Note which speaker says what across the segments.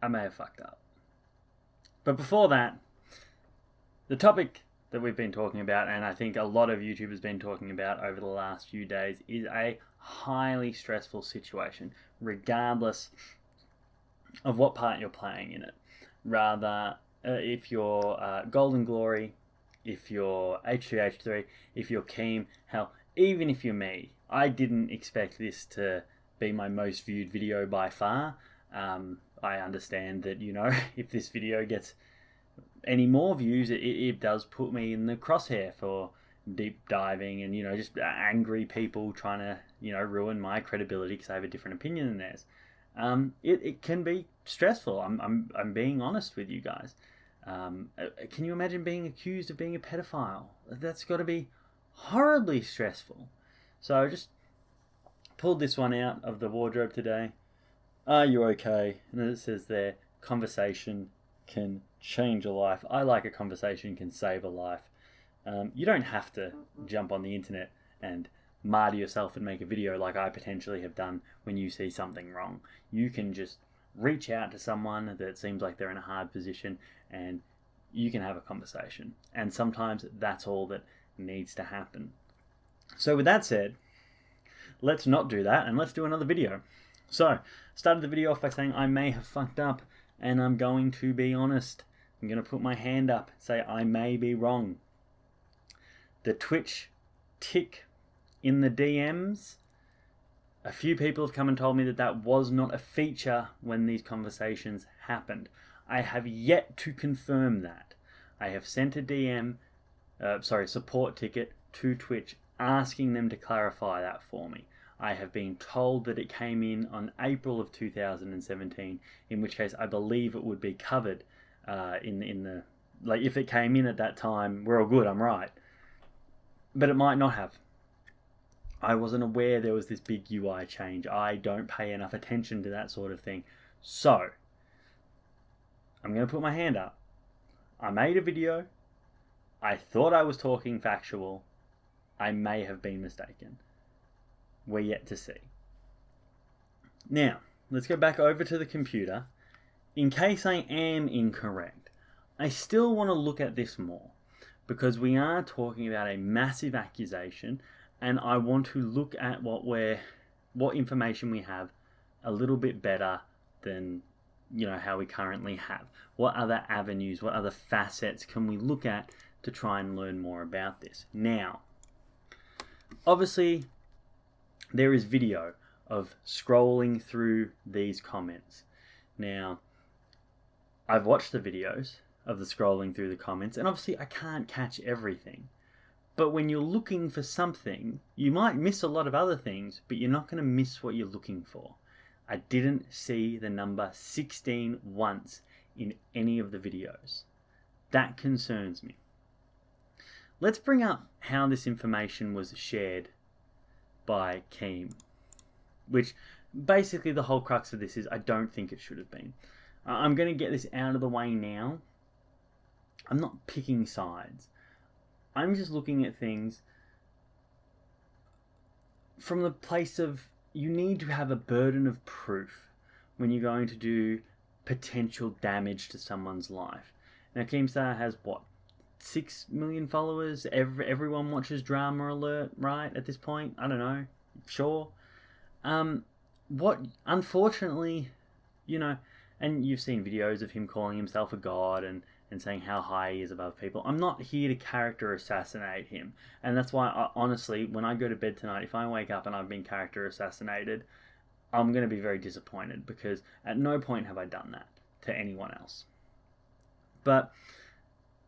Speaker 1: I may have fucked up. But before that, the topic that we've been talking about, and I think a lot of YouTubers have been talking about over the last few days, is a highly stressful situation, regardless of what part you're playing in it. Rather, if you're Golden Glory, if you're H2H3, if you're Keem, hell, even if you're me. I didn't expect this to be my most viewed video by far. I understand that, if this video gets any more views, it does put me in the crosshair for deep diving and, just angry people trying to, ruin my credibility because I have a different opinion than theirs. It can be stressful. I'm being honest with you guys. Can you imagine being accused of being a pedophile? That's got to be horribly stressful. So I just pulled this one out of the wardrobe today. Are you okay? And it says there, conversation can change a life. I like a conversation can save a life. You don't have to jump on the internet and martyr yourself and make a video like I potentially have done when you see something wrong. You can just reach out to someone that seems like they're in a hard position and you can have a conversation. And sometimes that's all that needs to happen. So with that said, let's not do that and let's do another video. So, started the video off by saying I may have fucked up and I'm going to be honest. I'm going to put my hand up and say I may be wrong. The Twitch tick in the DMs, a few people have come and told me that was not a feature when these conversations happened. I have yet to confirm that. I have sent a support ticket to Twitch asking them to clarify that for me. I have been told that it came in on April of 2017, in which case I believe it would be covered if it came in at that time, we're all good, I'm right. But it might not have. I wasn't aware there was this big UI change. I don't pay enough attention to that sort of thing. So, I'm going to put my hand up. I made a video. I thought I was talking factual. I may have been mistaken. We're yet to see. Now, let's go back over to the computer. In case I am incorrect, I still want to look at this more because we are talking about a massive accusation and I want to look at what information we have a little bit better than how we currently have. What other avenues, what other facets can we look at to try and learn more about this? Now, obviously, there is video of scrolling through these comments. Now, I've watched the videos of the scrolling through the comments, and obviously I can't catch everything. But when you're looking for something, you might miss a lot of other things, but you're not going to miss what you're looking for. I didn't see the number 16 once in any of the videos. That concerns me. Let's bring up how this information was shared by Keem, which basically the whole crux of this is I don't think it should have been. I'm going to get this out of the way now. I'm not picking sides. I'm just looking at things from the place of you need to have a burden of proof when you're going to do potential damage to someone's life. Now, Keemstar has 6 million followers. Everyone watches Drama Alert, right? At this point, I don't know. Sure. Unfortunately, and you've seen videos of him calling himself a god and saying how high he is above people. I'm not here to character assassinate him, and that's why honestly, when I go to bed tonight, if I wake up and I've been character assassinated, I'm going to be very disappointed because at no point have I done that to anyone else. But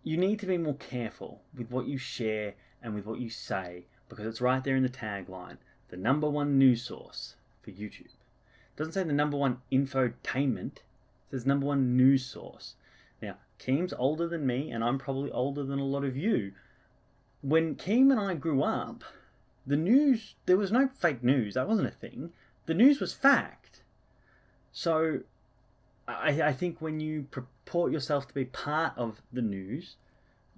Speaker 1: you need to be more careful with what you share and with what you say because it's right there in the tagline. The #1 news source for YouTube. It doesn't say the #1 infotainment. It says #1 news source. Now, Keem's older than me, and I'm probably older than a lot of you. When Keem and I grew up, the news, there was no fake news. That wasn't a thing. The news was fact. So, I think when you purport yourself to be part of the news,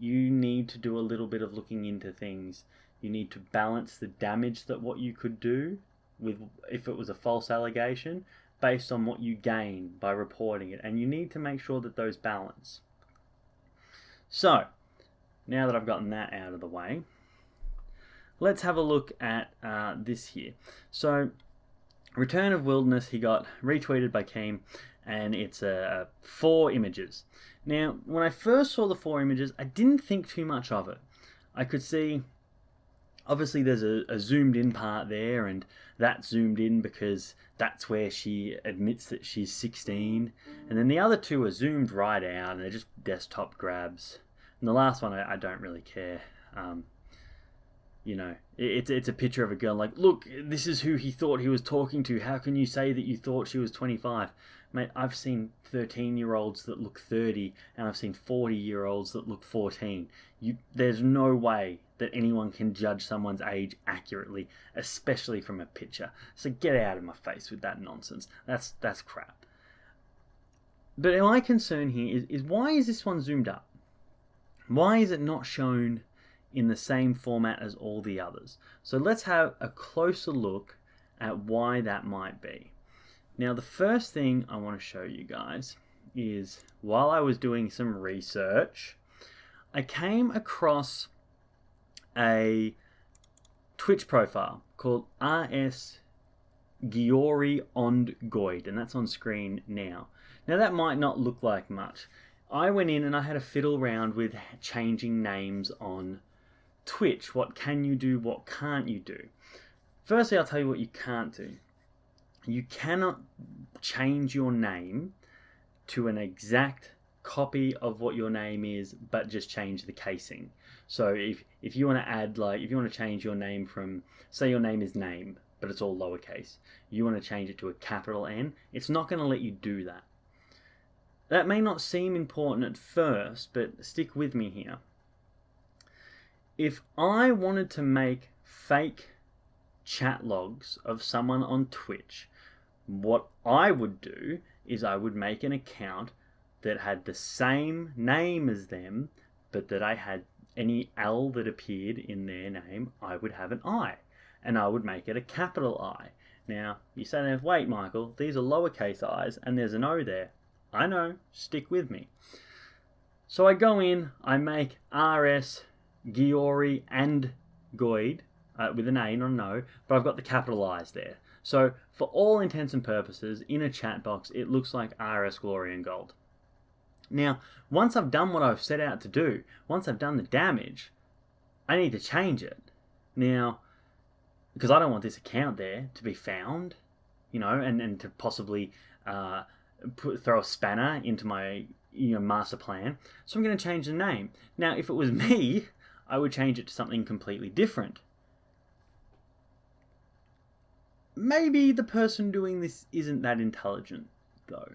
Speaker 1: you need to do a little bit of looking into things. You need to balance the damage that what you could do with if it was a false allegation, based on what you gain by reporting it, and you need to make sure that those balance. So, now that I've gotten that out of the way, let's have a look at this here. So, Return of Wilderness, he got retweeted by Keem, and it's 4 images. Now, when I first saw the 4 images, I didn't think too much of it. I could see, obviously there's a zoomed in part there, and that's zoomed in because that's where she admits that she's 16. And then the other 2 are zoomed right out, and they're just desktop grabs. And the last one, I don't really care. You know, it's a picture of a girl like, look, this is who he thought he was talking to. How can you say that you thought she was 25? Mate, I've seen 13-year-olds that look 30, and I've seen 40-year-olds that look 14. There's no way that anyone can judge someone's age accurately, especially from a picture. So get out of my face with that nonsense. That's crap. But my concern here is why is this one zoomed up? Why is it not shown in the same format as all the others? So let's have a closer look at why that might be. Now, the first thing I want to show you guys is, while I was doing some research, I came across a Twitch profile called RSgloryandgold, and that's on screen now. Now, that might not look like much. I went in and I had a fiddle around with changing names on Twitch. What can you do? What can't you do? Firstly, I'll tell you what you can't do. You cannot change your name to an exact copy of what your name is, but just change the casing. So if you want to add, like, if you want to change your name from, say your name is Name, but it's all lowercase, you want to change it to a capital N, it's not going to let you do that. That may not seem important at first, but stick with me here. If I wanted to make fake chat logs of someone on Twitch, what I would do is I would make an account that had the same name as them, but that I had any L that appeared in their name, I would have an I, and I would make it a capital I. Now, you say there, wait, Michael, these are lowercase i's and there's an O there. I know, stick with me. So I go in, I make RSgloryandgold with an A, not an O, but I've got the capital I's there. So for all intents and purposes, in a chat box, it looks like RSgloryandgold. Now, once I've done what I've set out to do, once I've done the damage, I need to change it. Now, because I don't want this account there to be found, you know, and to possibly throw a spanner into my master plan. So I'm going to change the name. Now, if it was me, I would change it to something completely different. Maybe the person doing this isn't that intelligent, though.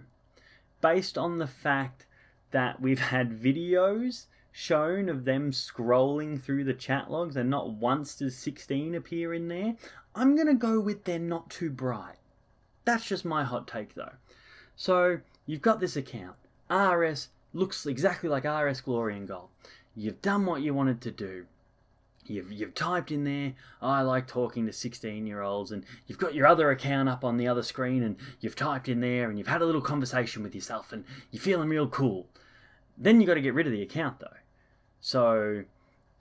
Speaker 1: Based on the fact that we've had videos shown of them scrolling through the chat logs and not once does 16 appear in there, I'm going to go with they're not too bright. That's just my hot take, though. So, you've got this account. RS looks exactly like RSgloryandgold. You've done what you wanted to do. You've typed in there, I like talking to 16-year-olds, and you've got your other account up on the other screen, and you've typed in there, and you've had a little conversation with yourself, and you're feeling real cool. Then you've got to get rid of the account, though. So,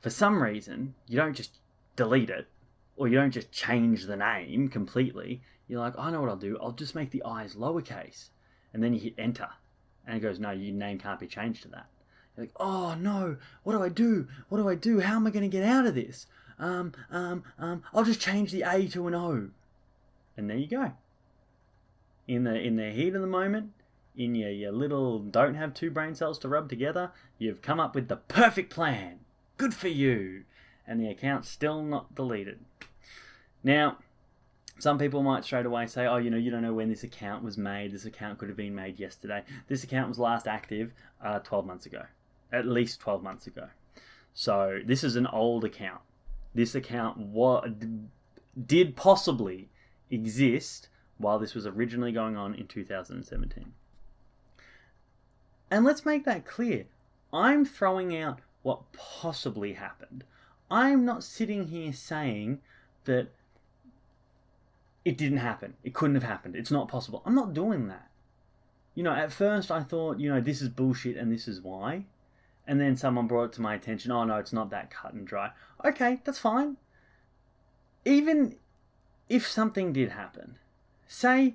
Speaker 1: for some reason, you don't just delete it, or you don't just change the name completely. You're like, I know what I'll do. I'll just make the I's lowercase. And then you hit enter. And it goes, no, your name can't be changed to that. You're like, oh no, what do I do? What do I do? How am I going to get out of this? I'll just change the A to an O. And there you go. In the heat of the moment, in your little don't have two brain cells to rub together, you've come up with the perfect plan. Good for you. And the account's still not deleted. Now, some people might straight away say, oh, you don't know when this account was made. This account could have been made yesterday. This account was last active 12 months ago. At least 12 months ago. So this is an old account. This account did possibly exist while this was originally going on in 2017. And let's make that clear. I'm throwing out what possibly happened. I'm not sitting here saying that it didn't happen. It couldn't have happened. It's not possible. I'm not doing that. At first I thought, this is bullshit and this is why. And then someone brought it to my attention. Oh, no, it's not that cut and dry. Okay, that's fine. Even if something did happen, say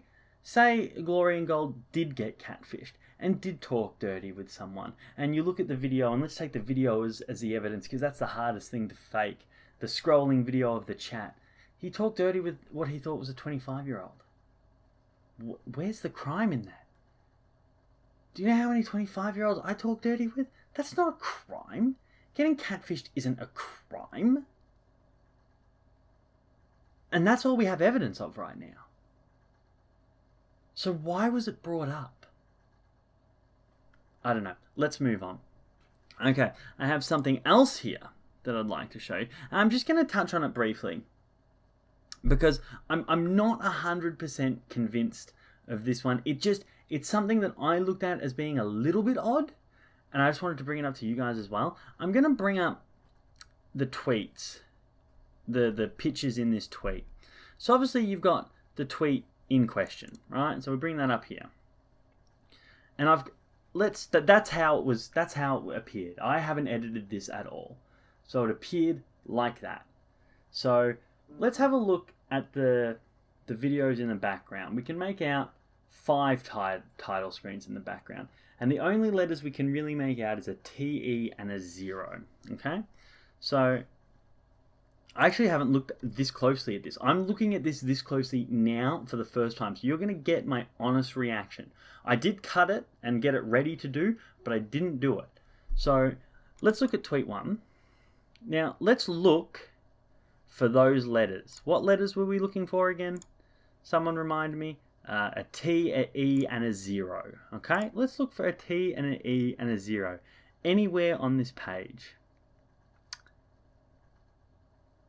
Speaker 1: Glory and Gold did get catfished and did talk dirty with someone, and you look at the video, and let's take the video as the evidence, because that's the hardest thing to fake. The scrolling video of the chat. He talked dirty with what he thought was a 25-year-old. Where's the crime in that? Do you know how many 25-year-olds I talk dirty with? That's not a crime. Getting catfished isn't a crime. And that's all we have evidence of right now. So why was it brought up? I don't know. Let's move on. Okay, I have something else here that I'd like to show you. I'm just going to touch on it briefly, because I'm not 100% convinced of this one. It's something that I looked at as being a little bit odd, and I just wanted to bring it up to you guys as well. I'm going to bring up the tweets, the pictures in this tweet. So obviously you've got the tweet in question, right? So we bring that up here, and that's how it appeared. I haven't edited this at all, so it appeared like that. So let's have a look at the videos in the background. We can make out 5 title screens in the background, and the only letters we can really make out is a TE and a 0. Okay, so I actually haven't looked this closely at this. I'm looking at this closely now for the first time, so you're going to get my honest reaction. I did cut it and get it ready to do, but I didn't do it. So let's look at tweet 1. Now let's look for those letters. What letters were we looking for again? Someone remind me. A T, a E, and a 0. Okay, let's look for a T and an E and a 0 anywhere on this page.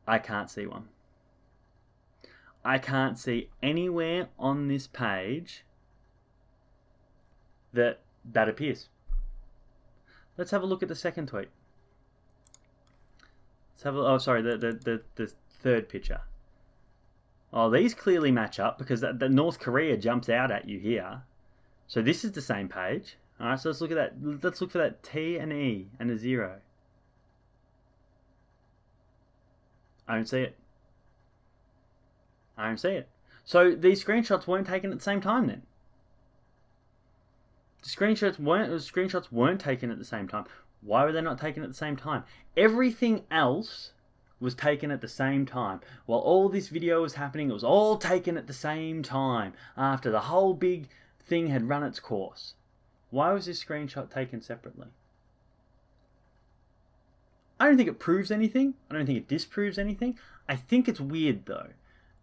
Speaker 1: I can't see one. I can't see anywhere on this page that appears. Let's have a look at the second tweet. Let's have the third picture. Oh, these clearly match up, because the North Korea jumps out at you here. So this is the same page. All right, so let's look at that. Let's look for that T and E and a 0. I don't see it. I don't see it. So these screenshots weren't taken at the same time then. The screenshots weren't taken at the same time. Why were they not taken at the same time? Everything else was taken at the same time. While all this video was happening, it was all taken at the same time after the whole big thing had run its course. Why was this screenshot taken separately? I don't think it proves anything. I don't think it disproves anything. I think it's weird though.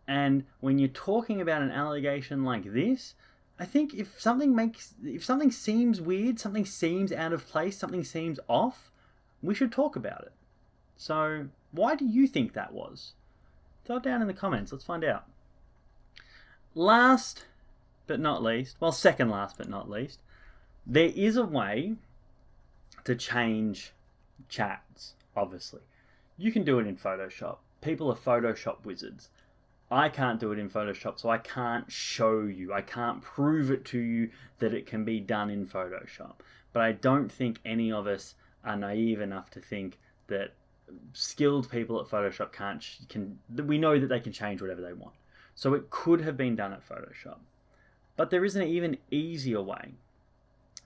Speaker 1: And when you're talking about an allegation like this, I think if something seems weird, something seems out of place, something seems off, we should talk about it. So why do you think that was? Throw it down in the comments. Let's find out. Last but not least, well, second last but not least, there is a way to change chats, obviously. You can do it in Photoshop. People are Photoshop wizards. I can't do it in Photoshop, so I can't show you. I can't prove it to you that it can be done in Photoshop. But I don't think any of us are naive enough to think that skilled people at Photoshop we know that they can change whatever they want. So it could have been done at Photoshop. But there is an even easier way.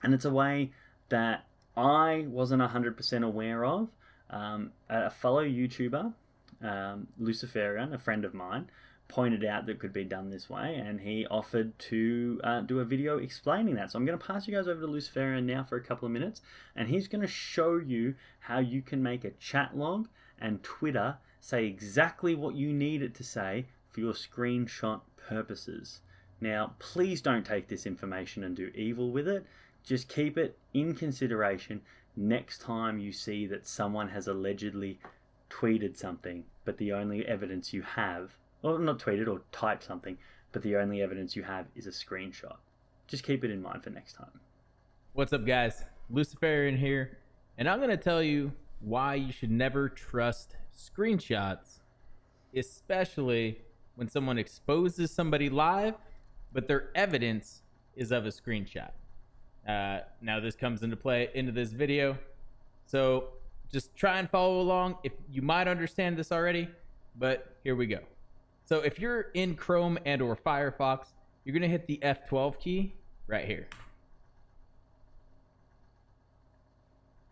Speaker 1: And it's a way that I wasn't 100% aware of. A fellow YouTuber, Luciferian, a friend of mine, pointed out that it could be done this way, and he offered to do a video explaining that. So I'm going to pass you guys over to Luciferian now for a couple of minutes, and he's going to show you how you can make a chat log and Twitter say exactly what you need it to say for your screenshot purposes. Now, please don't take this information and do evil with it. Just keep it in consideration next time you see that someone has allegedly tweeted something, but the only evidence you have, or not tweeted or typed something, but the only evidence you have is a screenshot. Just keep it in mind for next time.
Speaker 2: What's up, guys? Luciferian here, and I'm going to tell you why you should never trust screenshots, especially when someone exposes somebody live, but their evidence is of a screenshot. Now this comes into play into this video, so just try and follow along. If you might understand this already, but here we go. So if you're in Chrome and or Firefox, you're gonna hit the F12 key right here.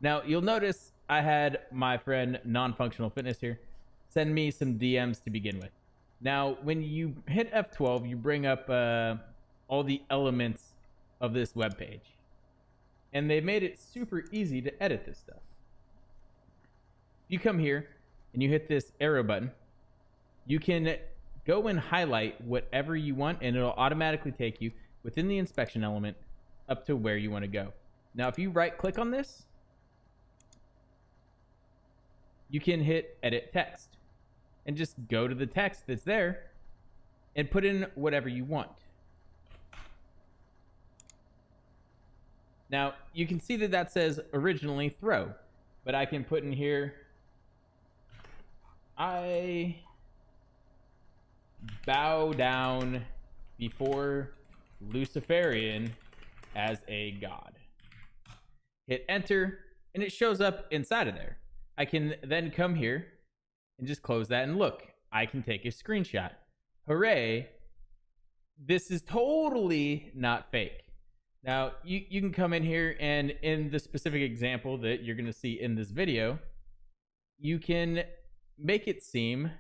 Speaker 2: Now you'll notice I had my friend Non-Functional Fitness here send me some DMs to begin with. Now when you hit F12, you bring up all the elements of this web page, and they made it super easy to edit this stuff. You come here and you hit this arrow button, you can go and highlight whatever you want, and it'll automatically take you within the inspection element up to where you want to go. Now if you right click on this, you can hit edit text and just go to the text that's there and put in whatever you want. Now you can see that that says originally throw, but I can put in here, I bow down before Luciferian as a god. Hit enter and it shows up inside of there. I can then come here and just close that, and look, I can take a screenshot. Hooray. This is totally not fake. Now you can come in here, and in the specific example that you're going to see in this video, you can make it seem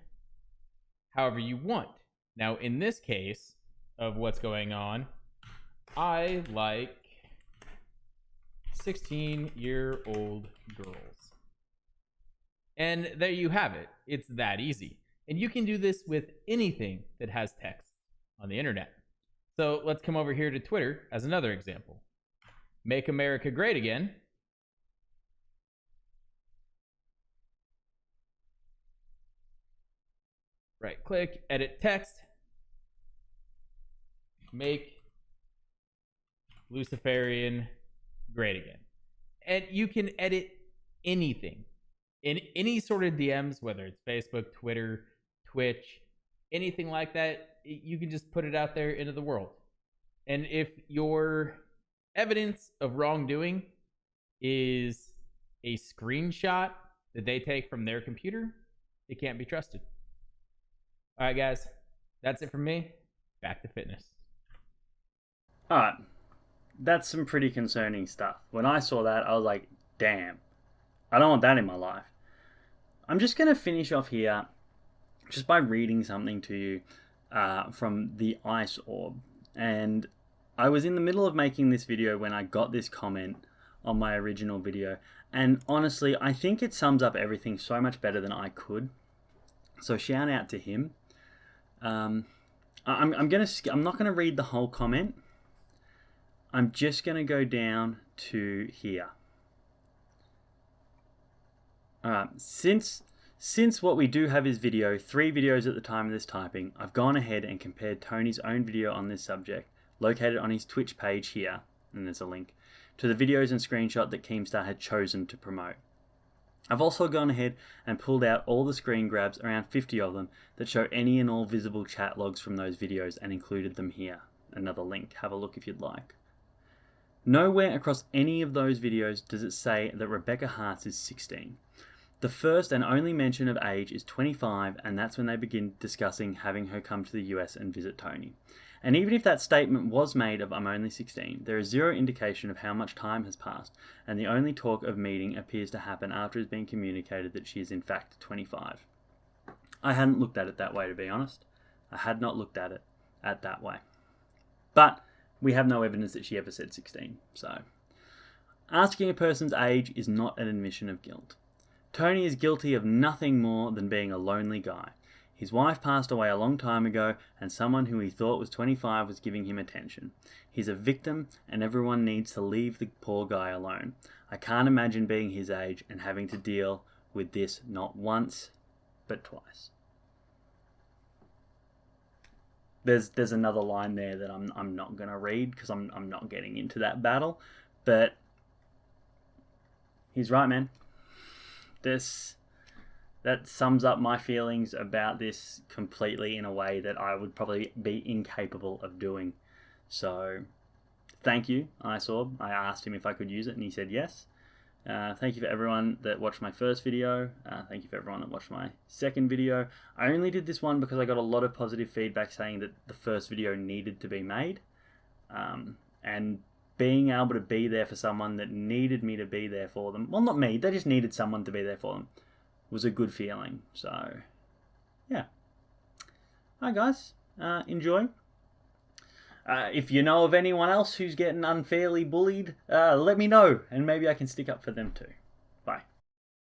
Speaker 2: however you want. Now in this case of what's going on, I like 16-year-old girls. And there you have it. It's that easy. And you can do this with anything that has text on the internet. So let's come over here to Twitter as another example. Make America Great Again. Right click, edit text. Make Luciferian great again. And you can edit anything in any sort of DMs, whether it's Facebook, Twitter, Twitch, anything like that. You can just put it out there into the world. And if your evidence of wrongdoing is a screenshot that they take from their computer, it can't be trusted. All right, guys, that's it from me. Back to fitness.
Speaker 1: All right, that's some pretty concerning stuff. When I saw that, I was like, damn, I don't want that in my life. I'm just going to finish off here just by reading something to you from the Ice Orb. And I was in the middle of making this video when I got this comment on my original video. And honestly, I think it sums up everything so much better than I could. So shout out to him. I'm not going to read the whole comment. I'm just going to go down to here. Alright, since what we do have is video, 3 videos at the time of this typing, I've gone ahead and compared Tony's own video on this subject, located on his Twitch page here, and there's a link, to the videos and screenshot that Keemstar had chosen to promote. I've also gone ahead and pulled out all the screen grabs, around 50 of them, that show any and all visible chat logs from those videos and included them here. Another link, have a look if you'd like. Nowhere across any of those videos does it say that Rebecca Hearts is 16. The first and only mention of age is 25, and that's when they begin discussing having her come to the US and visit Tony. And even if that statement was made of I'm only 16, there is zero indication of how much time has passed, and the only talk of meeting appears to happen after it's been communicated that she is in fact 25. I hadn't looked at it that way, to be honest. I had not looked at it that way. But we have no evidence that she ever said 16, so asking a person's age is not an admission of guilt. Tony is guilty of nothing more than being a lonely guy. His wife passed away a long time ago, and someone who he thought was 25 was giving him attention. He's a victim, and everyone needs to leave the poor guy alone. I can't imagine being his age and having to deal with this not once, but twice. There's another line there that I'm not gonna read because I'm not getting into that battle, but he's right, man. This that sums up my feelings about this completely in a way that I would probably be incapable of doing. So, thank you, iSorb. I asked him if I could use it, and he said yes. Thank you for everyone that watched my first video. Thank you for everyone that watched my second video. I only did this one because I got a lot of positive feedback saying that the first video needed to be made. And being able to be there for someone that needed me to be there for them, well, not me, they just needed someone to be there for them, was a good feeling. So, yeah. Hi guys, enjoy. If you know of anyone else who's getting unfairly bullied, let me know, and maybe I can stick up for them too.